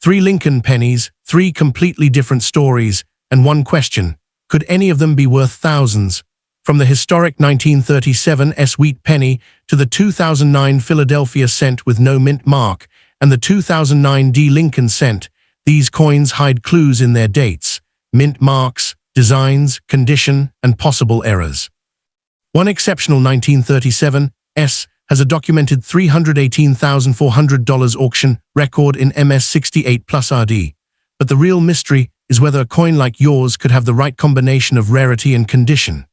3 Lincoln pennies, 3 completely different stories, and 1 question: could any of them be worth thousands? From the historic 1937 wheat penny to the 2009 Philadelphia cent with no mint mark and the 2009 Lincoln cent, these coins hide clues in their dates, mint marks, designs, condition, and possible errors. One exceptional 1937 has a documented $318,400 auction record in MS68 plus RD. But the real mystery is whether a coin like yours could have the right combination of rarity and condition.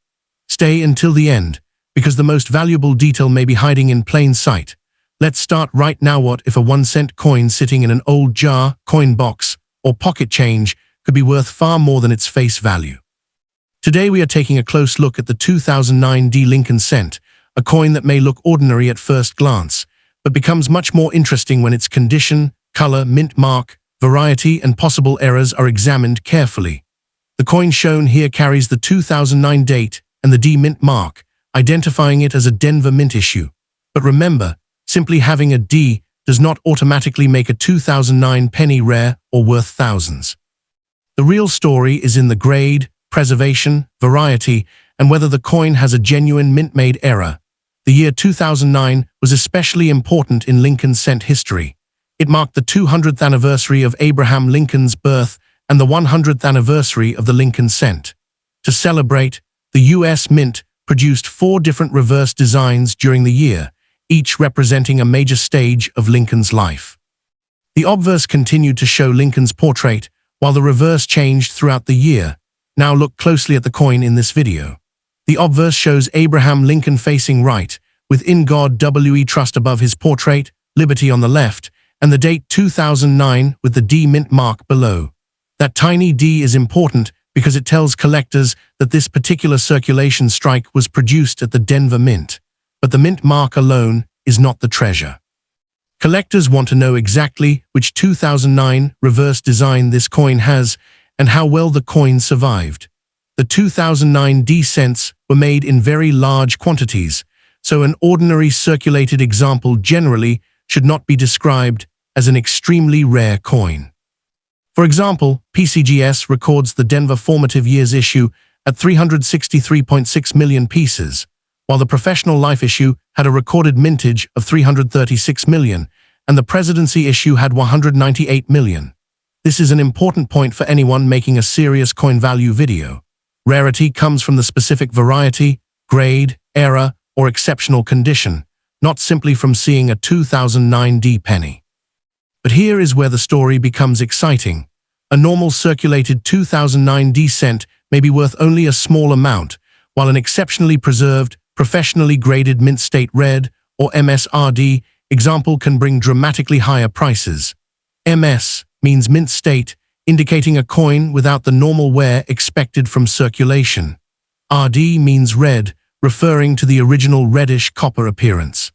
Stay until the end, because the most valuable detail may be hiding in plain sight. Let's start right now. What if a 1-cent coin sitting in an old jar, coin box, or pocket change could be worth far more than its face value? Today we are taking a close look at the 2009 Lincoln cent, a coin that may look ordinary at first glance, but becomes much more interesting when its condition, color, mint mark, variety, and possible errors are examined carefully. The coin shown here carries the 2009 date and the D mint mark, identifying it as a Denver Mint issue. But remember, simply having a D does not automatically make a 2009 penny rare or worth thousands. The real story is in the grade, preservation, variety, and whether the coin has a genuine mint-made error. The year 2009 was especially important in Lincoln cent history. It marked the 200th anniversary of Abraham Lincoln's birth and the 100th anniversary of the Lincoln cent. To celebrate, the U.S. Mint produced 4 different reverse designs during the year, each representing a major stage of Lincoln's life. The obverse continued to show Lincoln's portrait, while the reverse changed throughout the year. Now look closely at the coin in this video. The obverse shows Abraham Lincoln facing right, with "In God We Trust" above his portrait, "Liberty" on the left, and the date 2009 with the D mint mark below. That tiny D is important because it tells collectors that this particular circulation strike was produced at the Denver Mint. But the mint mark alone is not the treasure. Collectors want to know exactly which 2009 reverse design this coin has and how well the coin survived. The 2009 D cents were made in very large quantities, so an ordinary circulated example generally should not be described as an extremely rare coin. For example, PCGS records the Denver formative years issue at 363.6 million pieces, while the professional life issue had a recorded mintage of 336 million, and the presidency issue had 198 million. This is an important point for anyone making a serious coin value video. Rarity comes from the specific variety, grade, error, or exceptional condition, not simply from seeing a 2009 D penny. But here is where the story becomes exciting. A normal circulated 2009 D cent may be worth only a small amount, while an exceptionally preserved, professionally graded mint state red, or MSRD, example can bring dramatically higher prices. MS means mint state, indicating a coin without the normal wear expected from circulation. RD means red, referring to the original reddish copper appearance.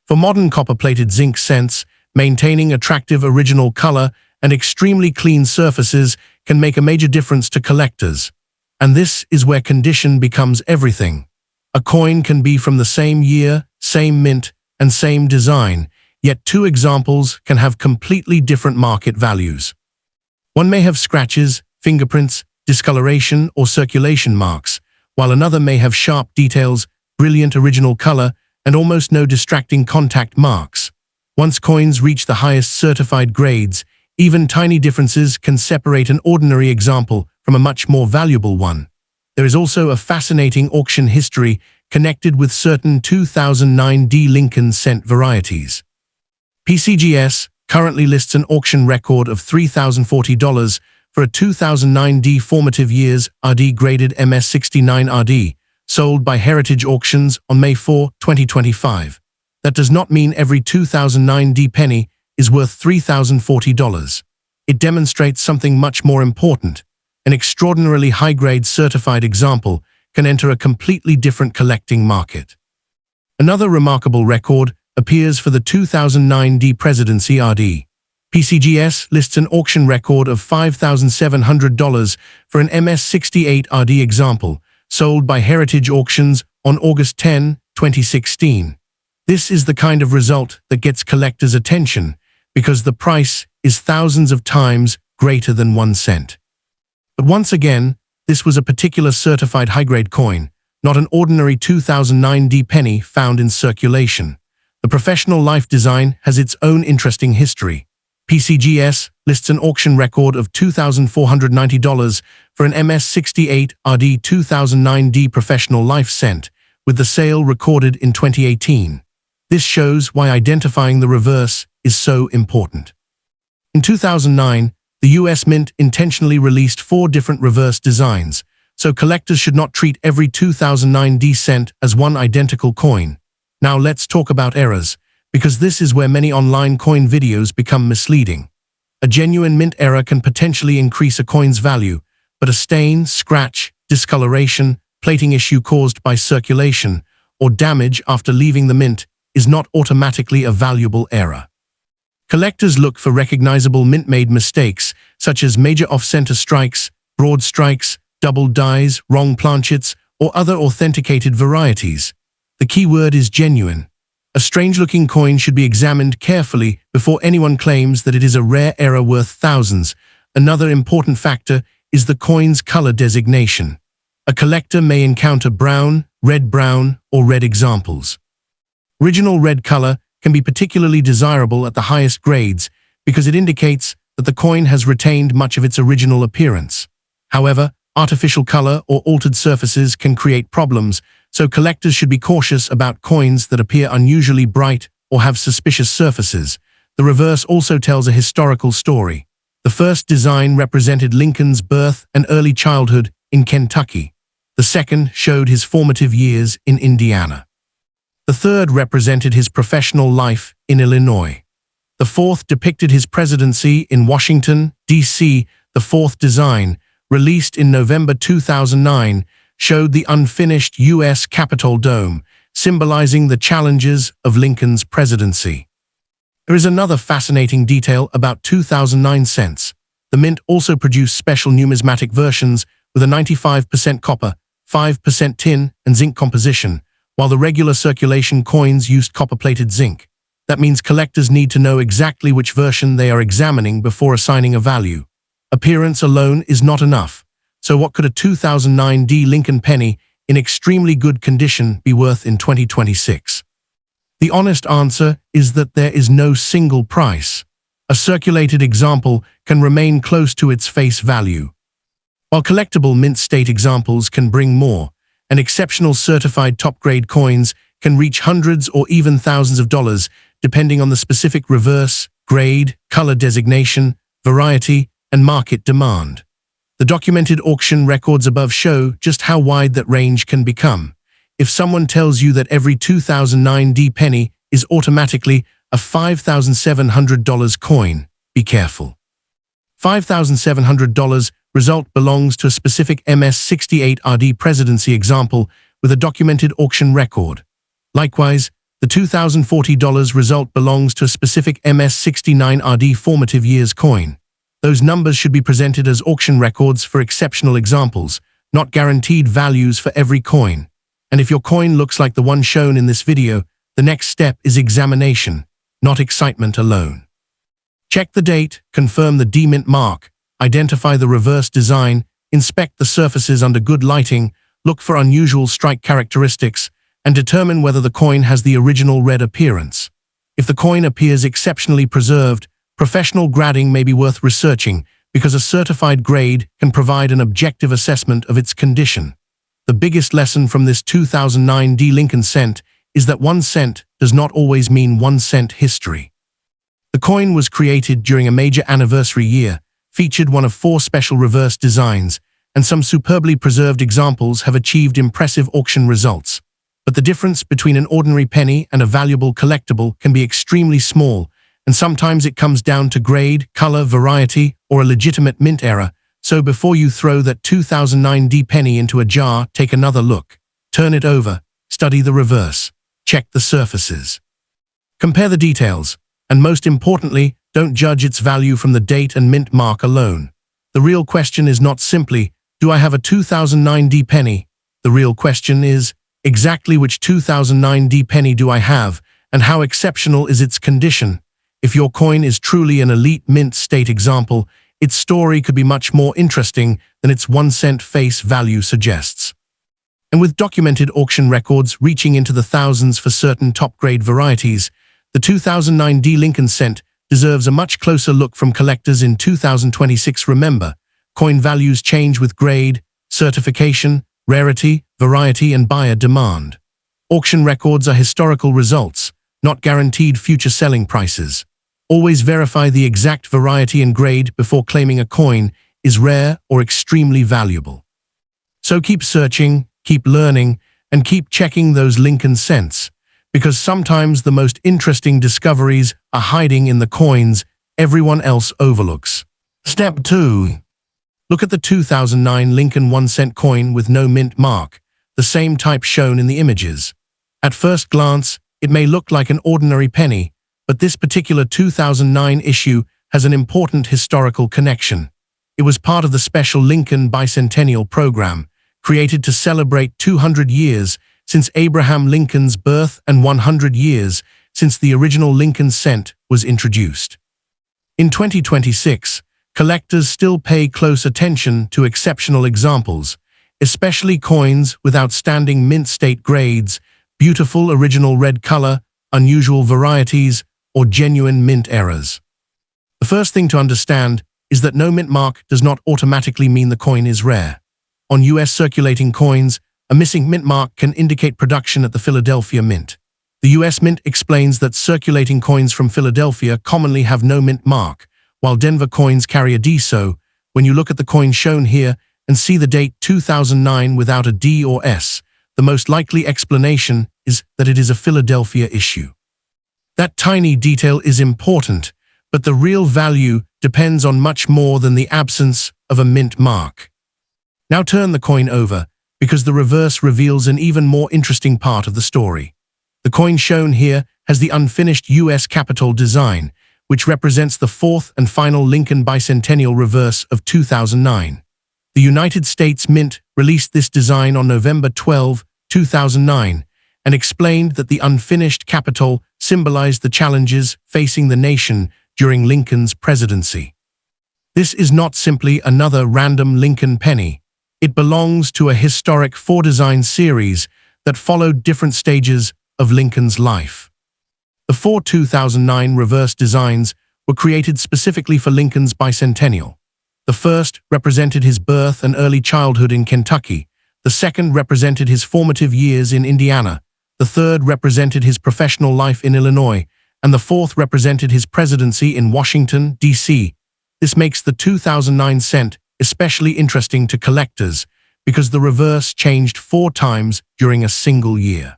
For modern copper-plated zinc cents, maintaining attractive original color and extremely clean surfaces can make a major difference to collectors. And this is where condition becomes everything. A coin can be from the same year, same mint, and same design, yet 2 examples can have completely different market values. One may have scratches, fingerprints, discoloration, or circulation marks, while another may have sharp details, brilliant original color, and almost no distracting contact marks. Once coins reach the highest certified grades, even tiny differences can separate an ordinary example from a much more valuable one. There is also a fascinating auction history connected with certain 2009 D Lincoln cent varieties. PCGS currently lists an auction record of $3,040 for a 2009 D formative years RD graded MS69 RD, sold by Heritage Auctions on May 4, 2025. That does not mean every 2009 D penny is worth $3,040. It demonstrates something much more important. An extraordinarily high-grade certified example can enter a completely different collecting market. Another remarkable record appears for the 2009 D Presidency RD. PCGS lists an auction record of $5,700 for an MS68 RD example, sold by Heritage Auctions on August 10, 2016. This is the kind of result that gets collectors' attention, because the price is thousands of times greater than 1 cent. But once again, this was a particular certified high-grade coin, not an ordinary 2009 D penny found in circulation. The professional life design has its own interesting history. PCGS lists an auction record of $2,490 for an MS68 RD 2009 D professional life cent, with the sale recorded in 2018. This shows why identifying the reverse is so important. In 2009, the US Mint intentionally released 4 different reverse designs, so collectors should not treat every 2009 D cent as one identical coin. Now let's talk about errors, because this is where many online coin videos become misleading. A genuine mint error can potentially increase a coin's value, but a stain, scratch, discoloration, plating issue caused by circulation, or damage after leaving the mint is not automatically a valuable error. Collectors look for recognizable mint-made mistakes, such as major off-center strikes, broad strikes, double dies, wrong planchets, or other authenticated varieties. The key word is genuine. A strange-looking coin should be examined carefully before anyone claims that it is a rare error worth thousands. Another important factor is the coin's color designation. A collector may encounter brown, or red examples. Original red color can be particularly desirable at the highest grades because it indicates that the coin has retained much of its original appearance. However, artificial color or altered surfaces can create problems, so collectors should be cautious about coins that appear unusually bright or have suspicious surfaces. The reverse also tells a historical story. The first design represented Lincoln's birth and early childhood in Kentucky. The second showed his formative years in Indiana. The third represented his professional life in Illinois. The fourth depicted his presidency in Washington, D.C. The fourth design, released in November 2009, showed the unfinished U.S. Capitol dome, symbolizing the challenges of Lincoln's presidency. There is another fascinating detail about 2009 cents. The mint also produced special numismatic versions with a 95% copper, 5% tin, and zinc composition, while the regular circulation coins used copper-plated zinc. That means collectors need to know exactly which version they are examining before assigning a value. Appearance alone is not enough. So what could a 2009 D Lincoln penny in extremely good condition be worth in 2026? The honest answer is that there is no single price. A circulated example can remain close to its face value, while collectible mint state examples can bring more, and exceptional certified top-grade coins can reach hundreds or even thousands of dollars, depending on the specific reverse, grade, color designation, variety, and market demand. The documented auction records above show just how wide that range can become. If someone tells you that every 2009 D penny is automatically a $5,700 coin, be careful. $5,700 result belongs to a specific MS68 RD presidency example with a documented auction record. Likewise, the $2,040 result belongs to a specific MS69 RD formative years coin. Those numbers should be presented as auction records for exceptional examples, not guaranteed values for every coin. And if your coin looks like the one shown in this video, the next step is examination, not excitement alone. Check the date, confirm the D-mint mark, identify the reverse design, inspect the surfaces under good lighting, look for unusual strike characteristics, and determine whether the coin has the original red appearance. If the coin appears exceptionally preserved, professional grading may be worth researching because a certified grade can provide an objective assessment of its condition. The biggest lesson from this 2009 D Lincoln cent is that 1 cent does not always mean 1 cent history. The coin was created during a major anniversary year, featured one of 4 special reverse designs, and some superbly preserved examples have achieved impressive auction results. But the difference between an ordinary penny and a valuable collectible can be extremely small, and sometimes it comes down to grade, color, variety, or a legitimate mint error. So before you throw that 2009 D penny into a jar, take another look. Turn it over, study the reverse, check the surfaces. Compare the details, and most importantly, don't judge its value from the date and mint mark alone. The real question is not simply, do I have a 2009 D penny? The real question is, exactly which 2009 D penny do I have, and how exceptional is its condition? If your coin is truly an elite mint state example, its story could be much more interesting than its 1 cent face value suggests. And with documented auction records reaching into the thousands for certain top-grade varieties, the 2009 D Lincoln cent deserves a much closer look from collectors in 2026. Remember, coin values change with grade, certification, rarity, variety, and buyer demand. Auction records are historical results, not guaranteed future selling prices. Always verify the exact variety and grade before claiming a coin is rare or extremely valuable. So keep searching, keep learning, and keep checking those Lincoln cents, because sometimes the most interesting discoveries are hiding in the coins everyone else overlooks. Step 2. Look at the 2009 Lincoln 1 cent coin with no mint mark, the same type shown in the images. At first glance, it may look like an ordinary penny, but this particular 2009 issue has an important historical connection. It was part of the special Lincoln Bicentennial Program, created to celebrate 200 years since Abraham Lincoln's birth and 100 years since the original Lincoln cent was introduced. In 2026, collectors still pay close attention to exceptional examples, especially coins with outstanding mint state grades, beautiful original red color, unusual varieties, or genuine mint errors. The first thing to understand is that no mint mark does not automatically mean the coin is rare. On US circulating coins, a missing mint mark can indicate production at the Philadelphia Mint. The US Mint explains that circulating coins from Philadelphia commonly have no mint mark, while Denver coins carry a D. So, when you look at the coin shown here and see the date 2009 without a D or S, the most likely explanation is that it is a Philadelphia issue. That tiny detail is important, but the real value depends on much more than the absence of a mint mark. Now turn the coin over, because the reverse reveals an even more interesting part of the story. The coin shown here has the unfinished U.S. Capitol design, which represents the fourth and final Lincoln Bicentennial reverse of 2009. The United States Mint released this design on November 12, 2009, and explained that the unfinished Capitol symbolized the challenges facing the nation during Lincoln's presidency. This is not simply another random Lincoln penny. It belongs to a historic four-design series that followed different stages of Lincoln's life. The four 2009 reverse designs were created specifically for Lincoln's bicentennial. The first represented his birth and early childhood in Kentucky. The second represented his formative years in Indiana. The third represented his professional life in Illinois, and the fourth represented his presidency in Washington, D.C. This makes the 2009 cent especially interesting to collectors because the reverse changed 4 times during a single year.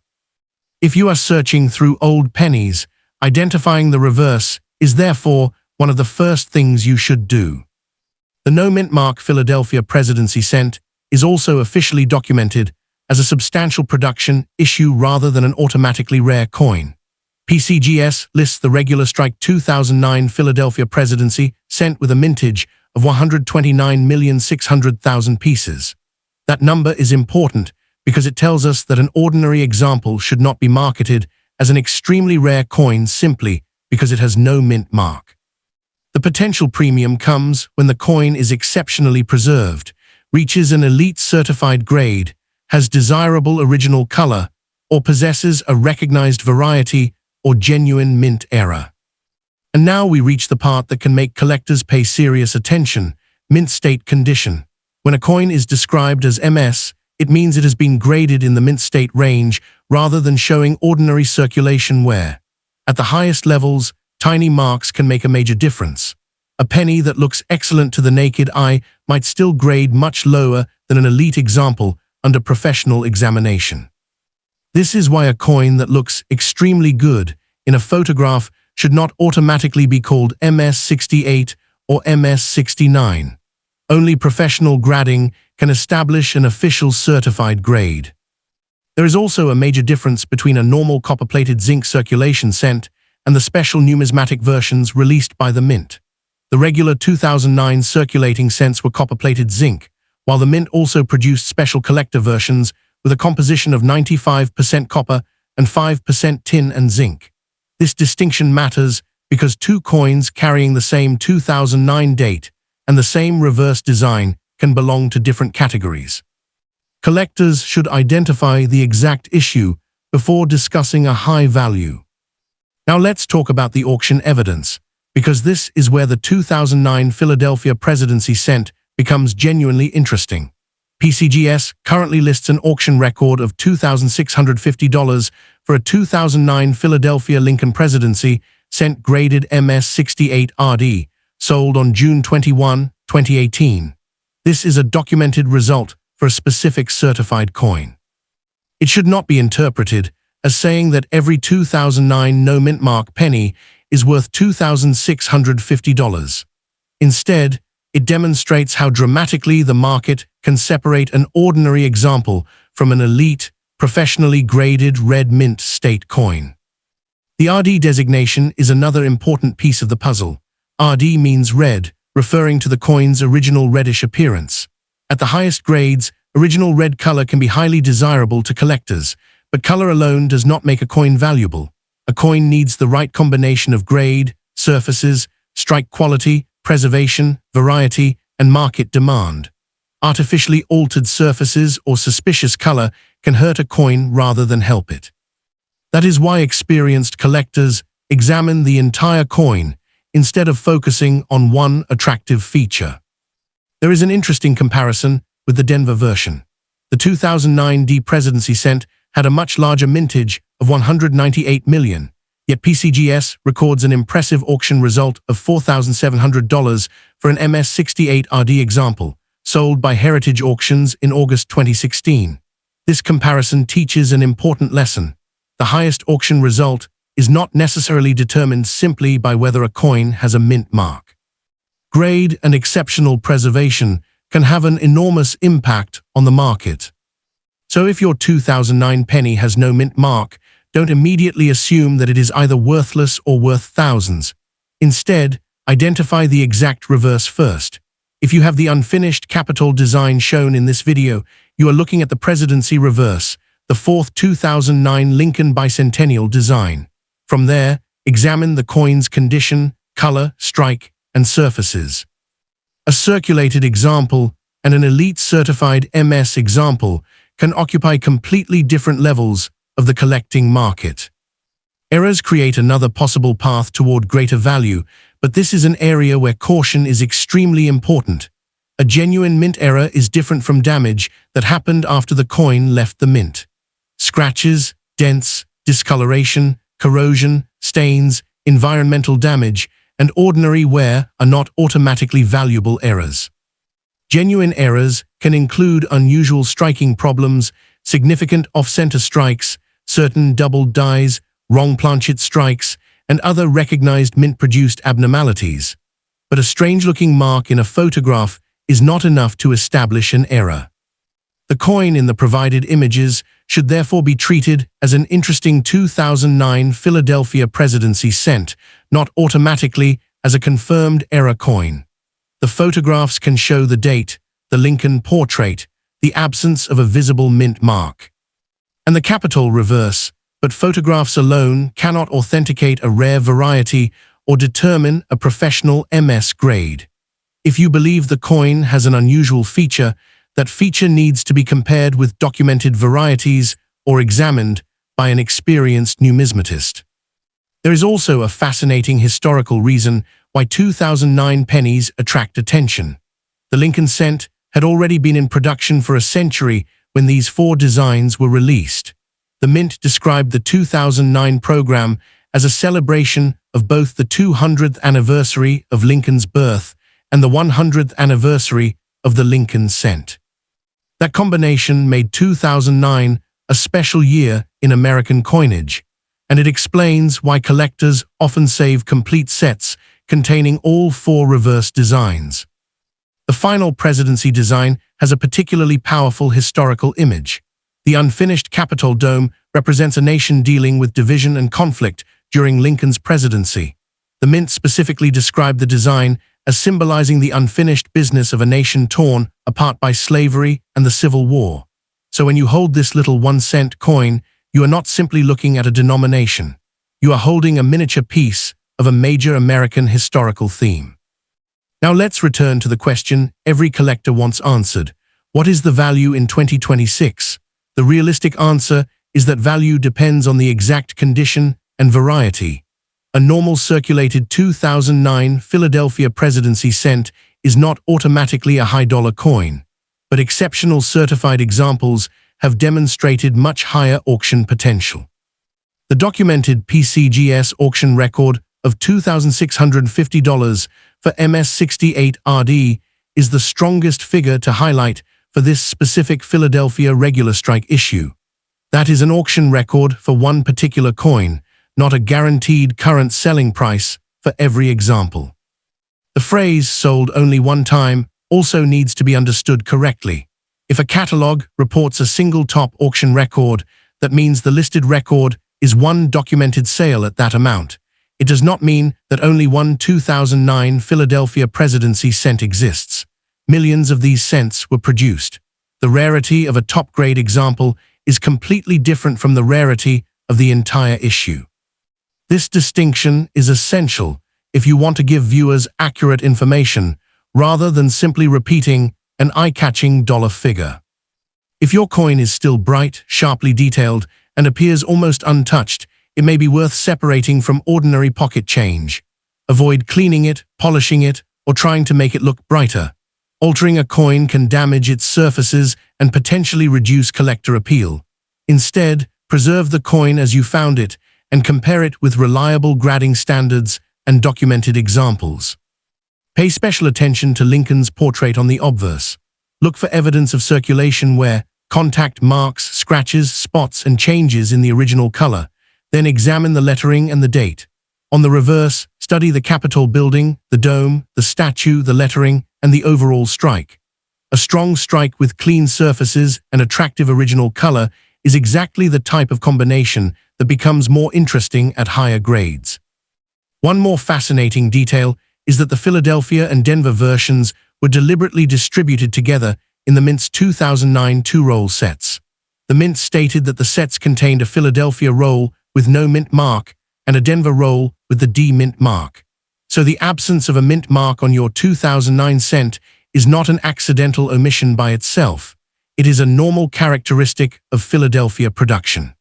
If you are searching through old pennies, identifying the reverse is therefore one of the first things you should do. The no mint mark Philadelphia Presidency cent is also officially documented as a substantial production issue rather than an automatically rare coin. PCGS lists the regular strike 2009 Philadelphia Presidency cent with a mintage of 129,600,000 pieces. That number is important because it tells us that an ordinary example should not be marketed as an extremely rare coin simply because it has no mint mark. The potential premium comes when the coin is exceptionally preserved, reaches an elite certified grade, has desirable original color, or possesses a recognized variety or genuine mint error. And now we reach the part that can make collectors pay serious attention: mint state condition. When a coin is described as MS, it means it has been graded in the mint state range rather than showing ordinary circulation wear. At the highest levels, tiny marks can make a major difference. A penny that looks excellent to the naked eye might still grade much lower than an elite example under professional examination. This is why a coin that looks extremely good in a photograph should not automatically be called MS68 or MS69. Only professional grading can establish an official certified grade. There is also a major difference between a normal copper-plated zinc circulation cent and the special numismatic versions released by the Mint. The regular 2009 circulating cents were copper-plated zinc, while the Mint also produced special collector versions with a composition of 95% copper and 5% tin and zinc. This distinction matters because two coins carrying the same 2009 date and the same reverse design can belong to different categories. Collectors should identify the exact issue before discussing a high value. Now let's talk about the auction evidence, because this is where the 2009 Philadelphia Presidency cent becomes genuinely interesting. PCGS currently lists an auction record of $2,650 for a 2009 Philadelphia Lincoln Presidency cent graded MS68RD, sold on June 21, 2018. This is a documented result for a specific certified coin. It should not be interpreted as saying that every 2009 no-mint mark penny is worth $2,650. Instead, it demonstrates how dramatically the market can separate an ordinary example from an elite, professionally graded red mint state coin. The RD designation is another important piece of the puzzle. RD means red, referring to the coin's original reddish appearance. At the highest grades, original red color can be highly desirable to collectors, but color alone does not make a coin valuable. A coin needs the right combination of grade, surfaces, strike quality, preservation, variety, and market demand. Artificially altered surfaces or suspicious color can hurt a coin rather than help it. That is why experienced collectors examine the entire coin instead of focusing on one attractive feature. There is an interesting comparison with the Denver version. The 2009 D Presidency cent had a much larger mintage of 198 million, yet PCGS records an impressive auction result of $4,700 for an MS68RD example, sold by Heritage Auctions in August 2016. This comparison teaches an important lesson. The highest auction result is not necessarily determined simply by whether a coin has a mint mark. Grade and exceptional preservation can have an enormous impact on the market. So if your 2009 penny has no mint mark, don't immediately assume that it is either worthless or worth thousands. Instead, identify the exact reverse first. If you have the unfinished capital design shown in this video, you are looking at the Presidency reverse, the fourth 2009 Lincoln Bicentennial design. From there, examine the coin's condition, color, strike, and surfaces. A circulated example and an elite certified MS example can occupy completely different levels of the collecting market. Errors create another possible path toward greater value, but this is an area where caution is extremely important. A genuine mint error is different from damage that happened after the coin left the mint. Scratches, dents, discoloration, corrosion, stains, environmental damage, and ordinary wear are not automatically valuable errors. Genuine errors can include unusual striking problems, significant off-center strikes, certain doubled dies, wrong planchet strikes, and other recognized mint-produced abnormalities. But a strange-looking mark in a photograph is not enough to establish an error. The coin in the provided images should therefore be treated as an interesting 2009 Philadelphia Presidency cent, not automatically as a confirmed error coin. The photographs can show the date, the Lincoln portrait, the absence of a visible mint mark, and the capital reverse, but photographs alone cannot authenticate a rare variety or determine a professional MS grade. If you believe the coin has an unusual feature, that feature needs to be compared with documented varieties or examined by an experienced numismatist. There is also a fascinating historical reason why 2009 pennies attract attention. The Lincoln cent had already been in production for a century when these four designs were released. The mint described the 2009 program as a celebration of both the 200th anniversary of Lincoln's birth and the 100th anniversary of the Lincoln cent. That combination made 2009 a special year in American coinage, and it explains why collectors often save complete sets containing all four reverse designs. The final Presidency design has a particularly powerful historical image. The unfinished Capitol dome represents a nation dealing with division and conflict during Lincoln's presidency. The mint specifically described the design as symbolizing the unfinished business of a nation torn apart by slavery and the Civil War. So when you hold this little 1-cent coin, you are not simply looking at a denomination. You are holding a miniature piece of a major American historical theme. Now let's return to the question every collector wants answered. What is the value in 2026? The realistic answer is that value depends on the exact condition and variety. A normal circulated 2009 Philadelphia Presidency cent is not automatically a high-dollar coin, but exceptional certified examples have demonstrated much higher auction potential. The documented PCGS auction record of $2,650 for MS-68RD is the strongest figure to highlight for this specific Philadelphia regular strike issue. That is an auction record for one particular coin, not a guaranteed current selling price for every example. The phrase "sold only one time" also needs to be understood correctly. If a catalog reports a single top auction record, that means the listed record is one documented sale at that amount. It does not mean that only one 2009 Philadelphia Presidency cent exists. Millions of these cents were produced. The rarity of a top-grade example is completely different from the rarity of the entire issue. This distinction is essential if you want to give viewers accurate information, rather than simply repeating an eye-catching dollar figure. If your coin is still bright, sharply detailed, and appears almost untouched, it may be worth separating from ordinary pocket change. Avoid cleaning it, polishing it, or trying to make it look brighter. Altering a coin can damage its surfaces and potentially reduce collector appeal. Instead, preserve the coin as you found it and compare it with reliable grading standards and documented examples. Pay special attention to Lincoln's portrait on the obverse. Look for evidence of circulation wear, contact marks, scratches, spots, and changes in the original color. Then examine the lettering and the date. On the reverse, study the Capitol building, the dome, the statue, the lettering, and the overall strike. A strong strike with clean surfaces and attractive original color is exactly the type of combination that becomes more interesting at higher grades. One more fascinating detail is that the Philadelphia and Denver versions were deliberately distributed together in the Mint's 2009 two-roll sets. The Mint stated that the sets contained a Philadelphia roll with no Mint mark and a Denver roll with the D Mint mark. So the absence of a Mint mark on your 2009 cent is not an accidental omission by itself. It is a normal characteristic of Philadelphia production.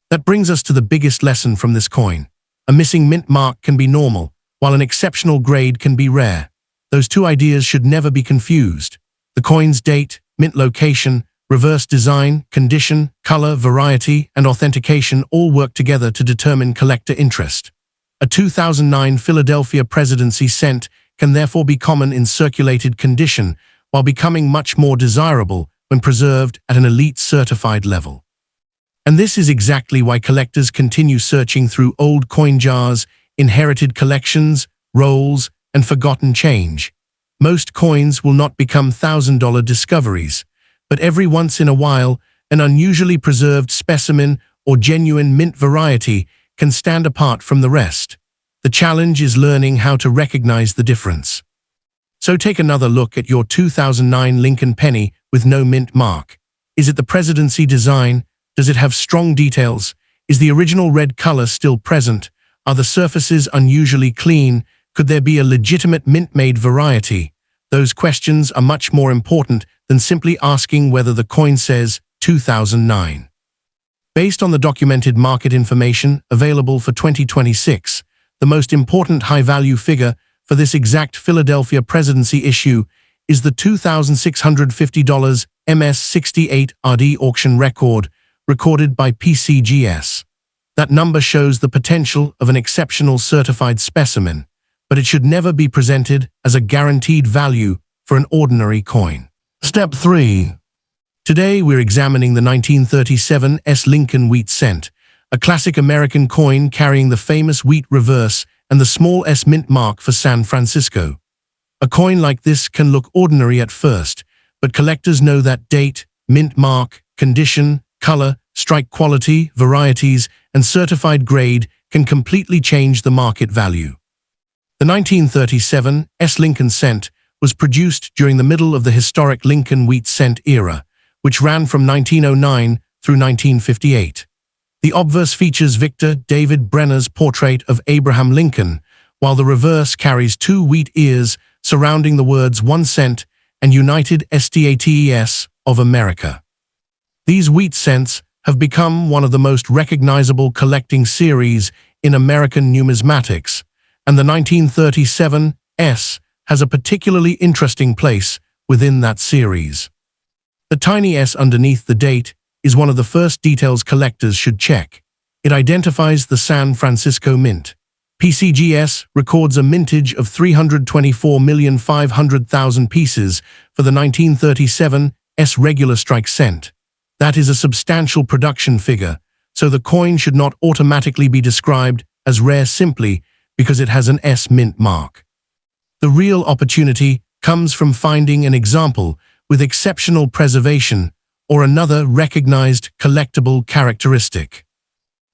That brings us to the biggest lesson from this coin. A missing Mint mark can be normal, while an exceptional grade can be rare. Those two ideas should never be confused. The coin's date, Mint location, reverse design, condition, color, variety, and authentication all work together to determine collector interest. A 2009 Philadelphia Presidency cent can therefore be common in circulated condition while becoming much more desirable when preserved at an elite certified level. And this is exactly why collectors continue searching through old coin jars, inherited collections, rolls, and forgotten change. Most coins will not become $1,000 discoveries, but every once in a while, an unusually preserved specimen or genuine mint variety can stand apart from the rest. The challenge is learning how to recognize the difference. So take another look at your 2009 Lincoln penny with no mint mark. Is it the presidency design? Does it have strong details? Is the original red color still present? Are the surfaces unusually clean? Could there be a legitimate mint-made variety? Those questions are much more important than simply asking whether the coin says 2009. Based on the documented market information available for 2026, the most important high-value figure for this exact Philadelphia presidency issue is the $2,650 MS-68RD auction record recorded by PCGS. That number shows the potential of an exceptional certified specimen, but it should never be presented as a guaranteed value for an ordinary coin. Step 3. Today we're examining the 1937 S. Lincoln wheat cent, a classic American coin carrying the famous wheat reverse and the small S mint mark for San Francisco. A coin like this can look ordinary at first, but collectors know that date, mint mark, condition, color, strike quality, varieties, and certified grade can completely change the market value. The 1937 S. Lincoln cent was produced during the middle of the historic Lincoln wheat cent era, which ran from 1909 through 1958. The obverse features Victor David Brenner's portrait of Abraham Lincoln, while the reverse carries two wheat ears surrounding the words 1 cent and United States of America. These wheat cents have become one of the most recognizable collecting series in American numismatics, and the 1937 S has a particularly interesting place within that series. The tiny S underneath the date is one of the first details collectors should check. It identifies the San Francisco Mint. PCGS records a mintage of 324,500,000 pieces for the 1937 S regular strike cent. That is a substantial production figure, so the coin should not automatically be described as rare simply because it has an S mint mark. The real opportunity comes from finding an example with exceptional preservation or another recognized collectible characteristic.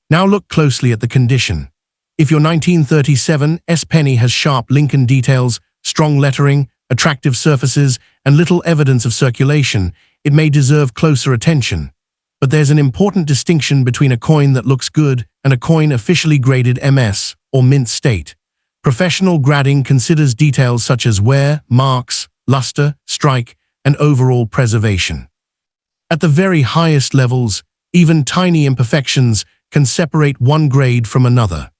Now look closely at the condition. If your 1937 S penny has sharp Lincoln details, strong lettering, attractive surfaces, and little evidence of circulation, it may deserve closer attention. But there's an important distinction between a coin that looks good and a coin officially graded MS, or mint state. Professional grading considers details such as wear, marks, luster, strike, and overall preservation. At the very highest levels, even tiny imperfections can separate one grade from another.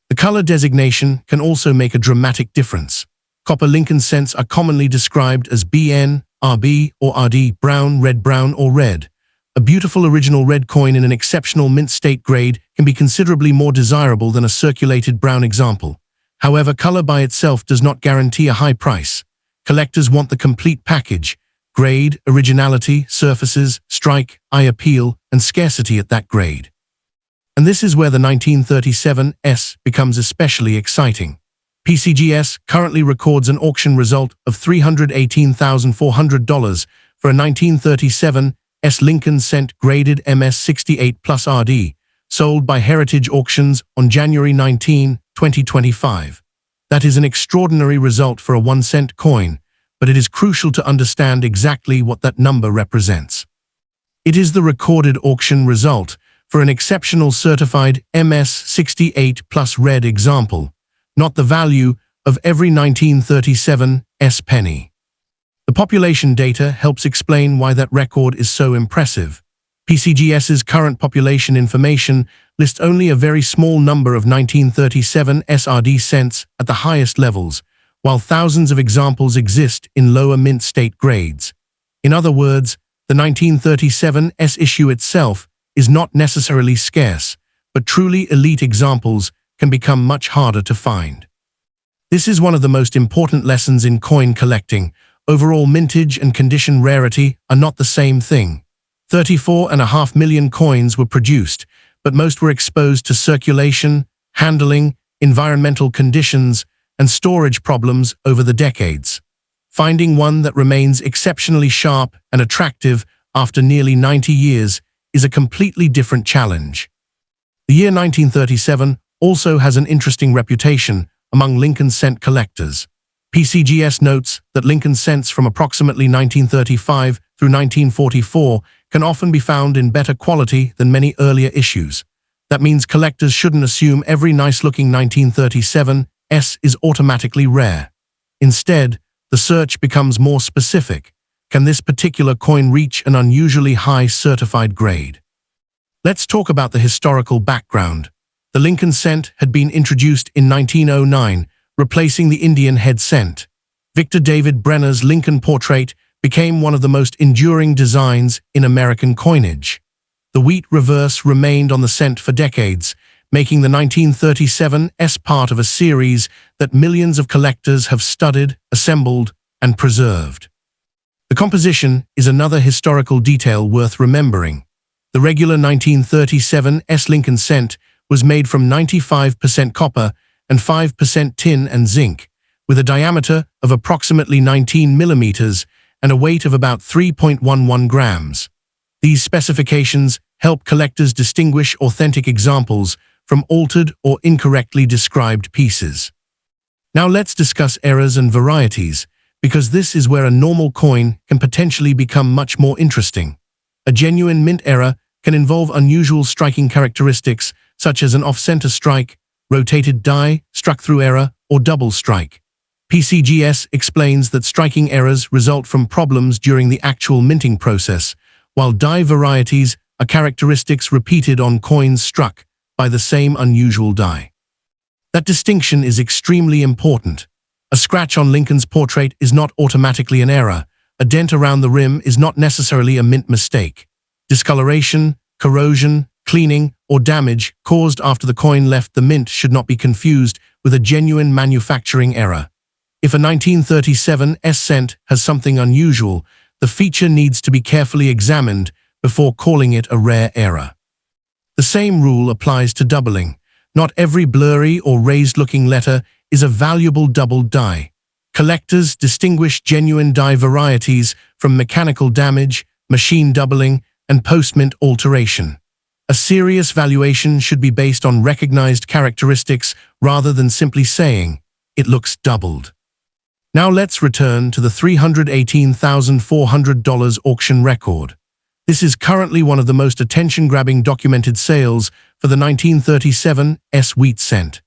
The color designation can also make a dramatic difference. Copper Lincoln cents are commonly described as BN, RB, or RD, brown, or red. A beautiful original red coin in an exceptional mint state grade can be considerably more desirable than a circulated brown example. However, color by itself does not guarantee a high price. Collectors want the complete package: grade, originality, surfaces, strike, eye appeal, and scarcity at that grade. And this is where the 1937 S becomes especially exciting. PCGS currently records an auction result of $318,400 for a 1937 S Lincoln cent graded MS 68 plus RD, sold by Heritage Auctions on January 19, 2025. That is an extraordinary result for a 1 cent coin, but it is crucial to understand exactly what that number represents. It is the recorded auction result for an exceptional certified MS 68 plus red example, not the value of every 1937 S penny. The population data helps explain why that record is so impressive. PCGS's current population information lists only a very small number of 1937 SRD cents at the highest levels, while thousands of examples exist in lower mint state grades. In other words, the 1937 S issue itself is not necessarily scarce, but truly elite examples can become much harder to find. This is one of the most important lessons in coin collecting. Overall mintage and condition rarity are not the same thing. 34.5 million coins were produced, but most were exposed to circulation, handling, environmental conditions, and storage problems over the decades. Finding one that remains exceptionally sharp and attractive after nearly 90 years is a completely different challenge. The year 1937 also has an interesting reputation among Lincoln cent collectors. PCGS notes that Lincoln cents from approximately 1935 through 1944 can often be found in better quality than many earlier issues. That means collectors shouldn't assume every nice-looking 1937 S is automatically rare. Instead, the search becomes more specific. Can this particular coin reach an unusually high certified grade? Let's talk about the historical background. The Lincoln cent had been introduced in 1909, replacing the Indian head cent. Victor David Brenner's Lincoln portrait became one of the most enduring designs in American coinage. The wheat reverse remained on the cent for decades, making the 1937 S part of a series that millions of collectors have studied, assembled, and preserved. The composition is another historical detail worth remembering. The regular 1937 S Lincoln cent was made from 95% copper and 5% tin and zinc, with a diameter of approximately 19 millimeters and a weight of about 3.11 grams. These specifications help collectors distinguish authentic examples from altered or incorrectly described pieces. Now let's discuss errors and varieties, because this is where a normal coin can potentially become much more interesting. A genuine mint error can involve unusual striking characteristics such as an off-center strike, rotated die, struck-through error, or double strike. PCGS explains that striking errors result from problems during the actual minting process, while die varieties are characteristics repeated on coins struck by the same unusual die. That distinction is extremely important. A scratch on Lincoln's portrait is not automatically an error. A dent around the rim is not necessarily a mint mistake. Discoloration, corrosion, cleaning, or damage caused after the coin left the mint should not be confused with a genuine manufacturing error. If a 1937 cent has something unusual, the feature needs to be carefully examined before calling it a rare error. The same rule applies to doubling. Not every blurry or raised-looking letter is a valuable doubled die. Collectors distinguish genuine die varieties from mechanical damage, machine doubling, and post-mint alteration. A serious valuation should be based on recognized characteristics rather than simply saying, "It looks doubled." Now let's return to the $318,400 auction record. This is currently one of the most attention-grabbing documented sales for the 1937 wheat cent.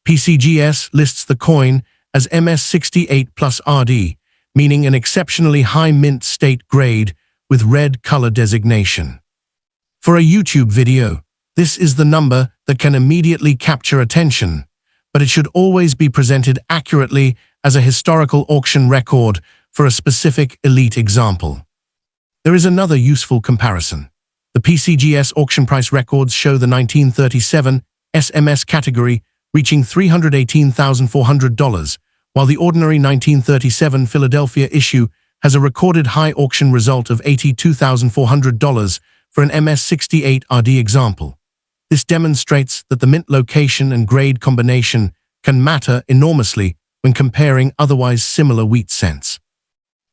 PCGS lists the coin as MS68 plus RD, meaning an exceptionally high mint state grade with red color designation. For a YouTube video, this is the number that can immediately capture attention, but it should always be presented accurately as a historical auction record for a specific elite example. There is another useful comparison. The PCGS auction price records show the 1937 SMS category reaching $318,400, while the ordinary 1937 Philadelphia issue has a recorded high auction result of $82,400 for an MS68 RD example. This demonstrates that the mint location and grade combination can matter enormously when comparing otherwise similar wheat cents.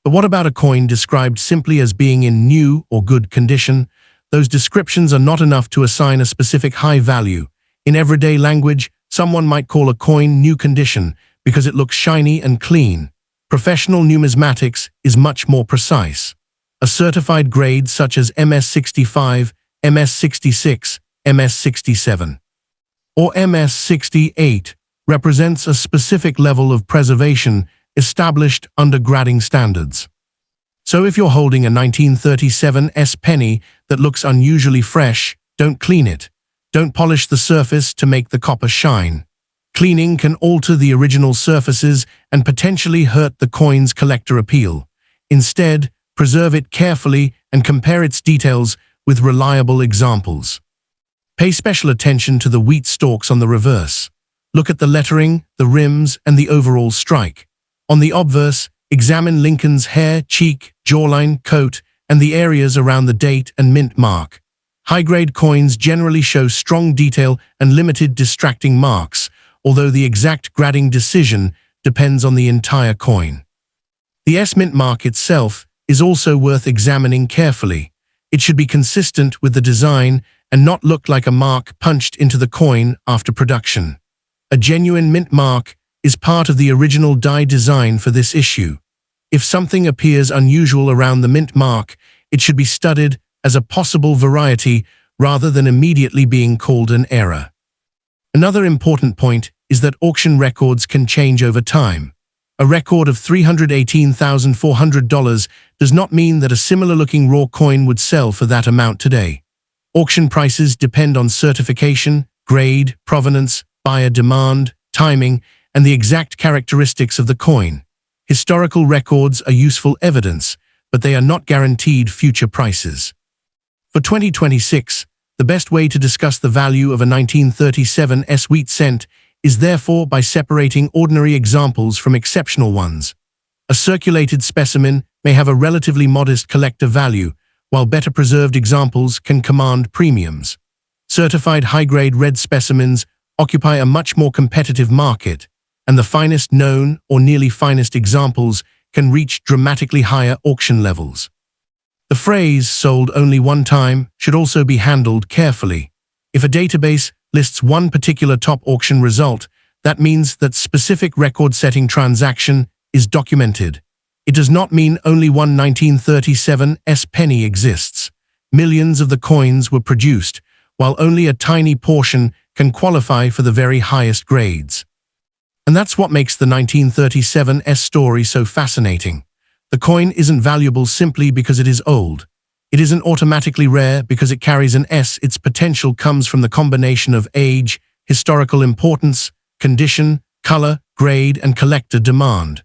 But what about a coin described simply as being in new or good condition? Those descriptions are not enough to assign a specific high value. In everyday language, someone might call a coin new condition because it looks shiny and clean. Professional numismatics is much more precise. A certified grade such as MS65, MS66, MS67, or MS68 represents a specific level of preservation established under grading standards. So if you're holding a 1937 penny that looks unusually fresh, don't clean it. Don't polish the surface to make the copper shine. Cleaning can alter the original surfaces and potentially hurt the coin's collector appeal. Instead, preserve it carefully and compare its details with reliable examples. Pay special attention to the wheat stalks on the reverse. Look at the lettering, the rims, and the overall strike. On the obverse, examine Lincoln's hair, cheek, jawline, coat, and the areas around the date and mint mark. High-grade coins generally show strong detail and limited distracting marks, although the exact grading decision depends on the entire coin. The S-mint mark itself is also worth examining carefully. It should be consistent with the design and not look like a mark punched into the coin after production. A genuine mint mark is part of the original die design for this issue. If something appears unusual around the mint mark, it should be studied as a possible variety rather than immediately being called an error. Another important point is that auction records can change over time. A record of $318,400 does not mean that a similar-looking raw coin would sell for that amount today. Auction prices depend on certification, grade, provenance, buyer demand, timing, and the exact characteristics of the coin. Historical records are useful evidence, but they are not guaranteed future prices. For 2026, the best way to discuss the value of a 1937 wheat cent is therefore by separating ordinary examples from exceptional ones. A circulated specimen may have a relatively modest collector value, while better preserved examples can command premiums. Certified high-grade red specimens occupy a much more competitive market, and the finest known or nearly finest examples can reach dramatically higher auction levels. The phrase "sold only one time" should also be handled carefully. If a database lists one particular top auction result, that means that specific record-setting transaction is documented. It does not mean only one 1937 penny exists. Millions of the coins were produced, while only a tiny portion can qualify for the very highest grades. And that's what makes the 1937 S story so fascinating. The coin isn't valuable simply because it is old. It isn't automatically rare because it carries an S. Its potential comes from the combination of age, historical importance, condition, color, grade, and collector demand.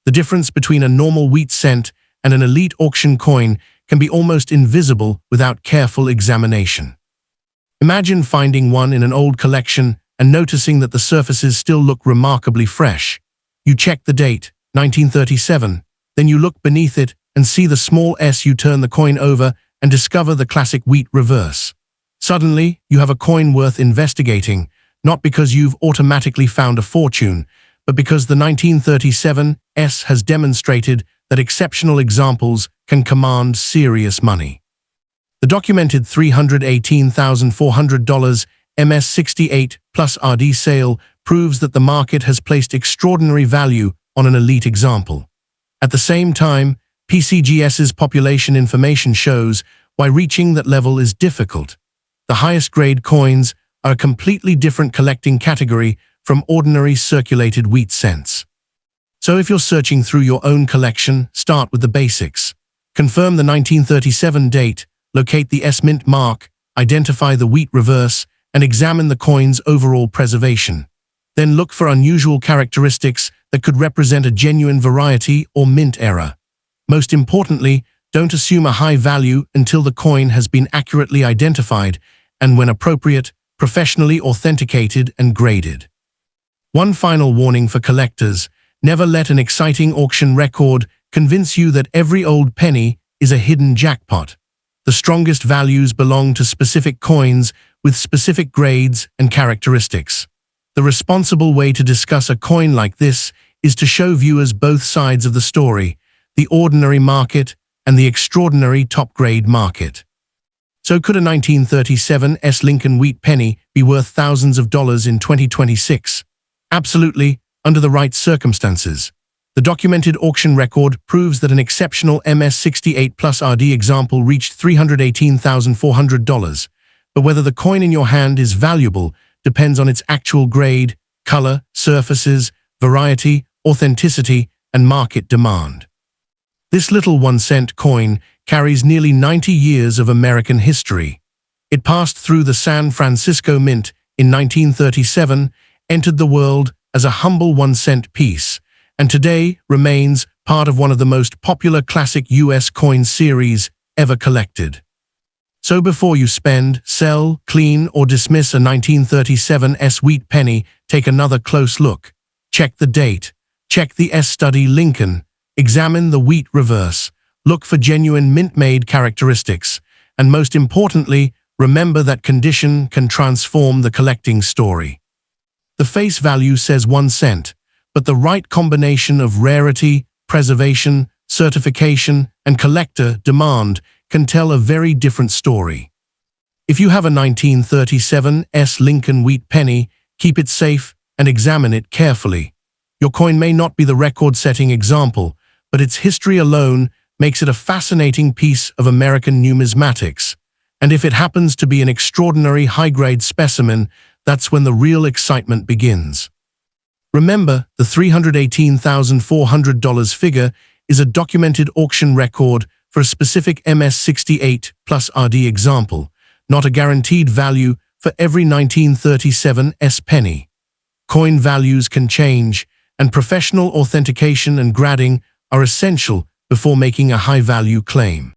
The difference between a normal wheat cent and an elite auction coin can be almost invisible without careful examination. Imagine finding one in an old collection and noticing that the surfaces still look remarkably fresh. You check the date, 1937, then you look beneath it and see the small S. You turn the coin over and discover the classic wheat reverse. Suddenly, you have a coin worth investigating, not because you've automatically found a fortune, but because the 1937 S has demonstrated that exceptional examples can command serious money. The documented $318,400 MS68 plus RD sale proves that the market has placed extraordinary value on an elite example. At the same time, PCGS's population information shows why reaching that level is difficult. The highest grade coins are a completely different collecting category from ordinary circulated wheat cents. So if you're searching through your own collection, start with the basics. Confirm the 1937 date, locate the S mint mark, identify the wheat reverse, and examine the coin's overall preservation. Then look for unusual characteristics that could represent a genuine variety or mint error. Most importantly, don't assume a high value until the coin has been accurately identified and, when appropriate, professionally authenticated and graded. One final warning for collectors: never let an exciting auction record convince you that every old penny is a hidden jackpot. The strongest values belong to specific coins with specific grades and characteristics. The responsible way to discuss a coin like this is to show viewers both sides of the story, the ordinary market and the extraordinary top-grade market. So could a 1937 S Lincoln wheat penny be worth thousands of dollars in 2026? Absolutely, under the right circumstances. The documented auction record proves that an exceptional MS68 plus RD example reached $318,400. But whether the coin in your hand is valuable depends on its actual grade, color, surfaces, variety, authenticity, and market demand. This little 1-cent coin carries nearly 90 years of American history. It passed through the San Francisco Mint in 1937, entered the world as a humble 1-cent piece, and today remains part of one of the most popular classic U.S. coin series ever collected. So before you spend, sell, clean, or dismiss a 1937 S wheat penny, take another close look. Check the date. Check the S study Lincoln. Examine the wheat reverse. Look for genuine mint-made characteristics. And most importantly, remember that condition can transform the collecting story. The face value says 1 cent, but the right combination of rarity, preservation, certification, and collector demand can tell a very different story. If you have a 1937 S Lincoln wheat penny, keep it safe and examine it carefully. Your coin may not be the record-setting example, but its history alone makes it a fascinating piece of American numismatics. And if it happens to be an extraordinary high-grade specimen, that's when the real excitement begins. Remember, the $318,400 figure is a documented auction record for a specific MS68 plus RD example, not a guaranteed value for every 1937 S penny. Coin values can change, and professional authentication and grading are essential before making a high-value claim.